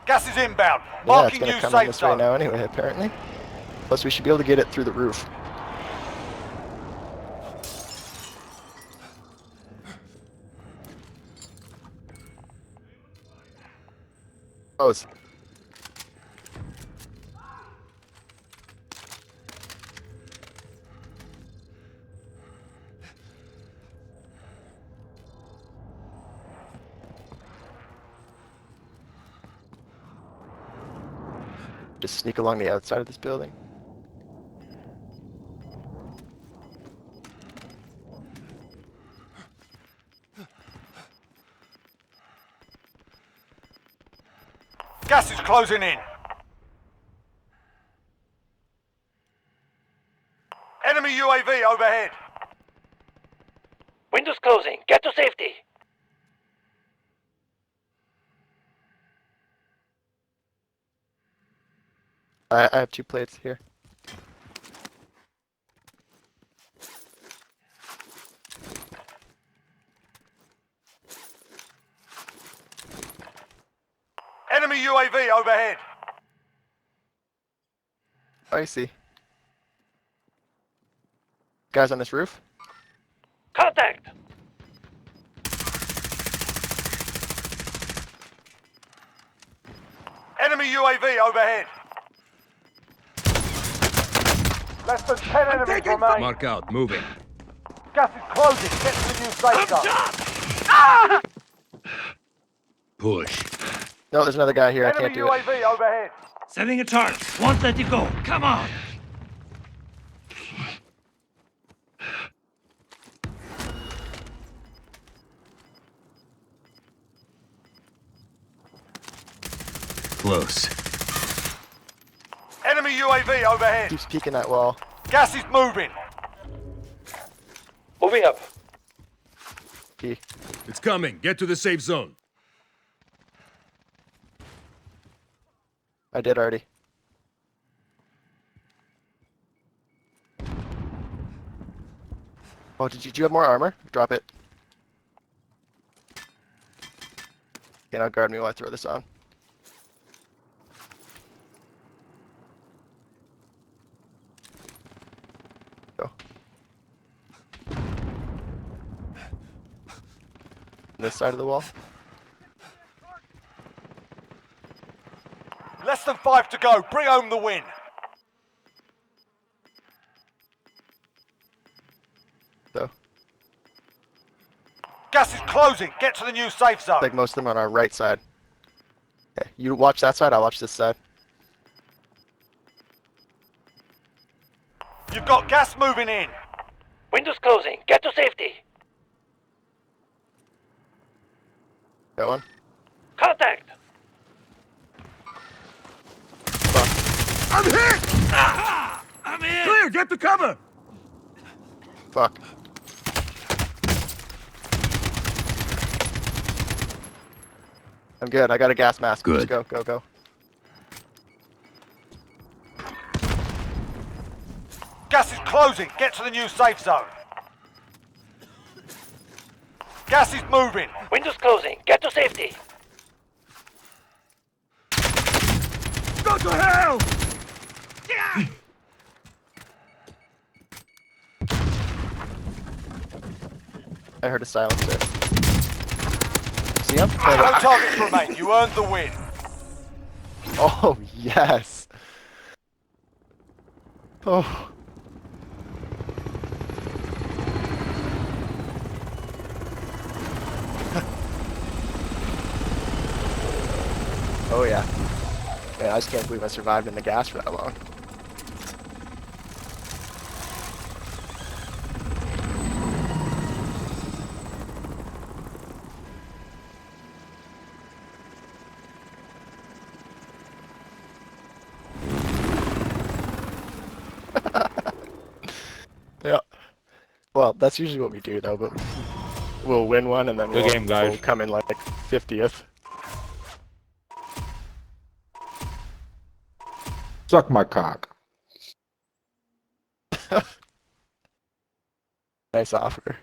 Gas is inbound. Yeah, it's Marking gonna new come in safe this way zone. now anyway, apparently. Plus, we should be able to get it through the roof. Oh, it's... Just sneak along the outside of this building. Gas is closing in. Enemy UAV overhead. Windows closing. Get to safety. I have 2 plates here. Enemy UAV overhead. Oh, I see. Guys on this roof? Contact. Enemy UAV overhead. Less than 10 enemies remain. Mark out, moving. Gas is closing. Get to the new safe zone. Push. No, there's another guy here. I Enemy can't do it. UAV overhead. Setting a charge. Won't let you go. Come on. Close. Enemy UAV overhead. Keeps peeking that wall. Gas is moving. Moving up. P. It's coming. Get to the safe zone. I did already. Oh, do you have more armor? Drop it. Okay, now guard me while I throw this on. Go. This side of the wall. Less than 5 to go. Bring home the win. So, Gas is closing. Get to the new safe zone. like most of them on our right side. Okay, you watch that side, I'll watch this side. You've got gas moving in. Windows closing. Get to safety. That one. Contact. I'm hit! I'm in. Clear, get to cover! Fuck. I'm good. I got a gas mask. Good. Just go, go, go. Gas is closing. Get to the new safe zone. Gas is moving. Windows closing. Get to safety. Go to hell! I heard a silencer. See him? No targets remain. You earned the win. Oh, yes. Oh. Oh, yeah. Man, I just can't believe I survived in the gas for that long. Yeah. Well, that's usually what we do, though, but we'll win one and then Good game, guys. we'll come in like 50th. Suck my cock. Nice offer.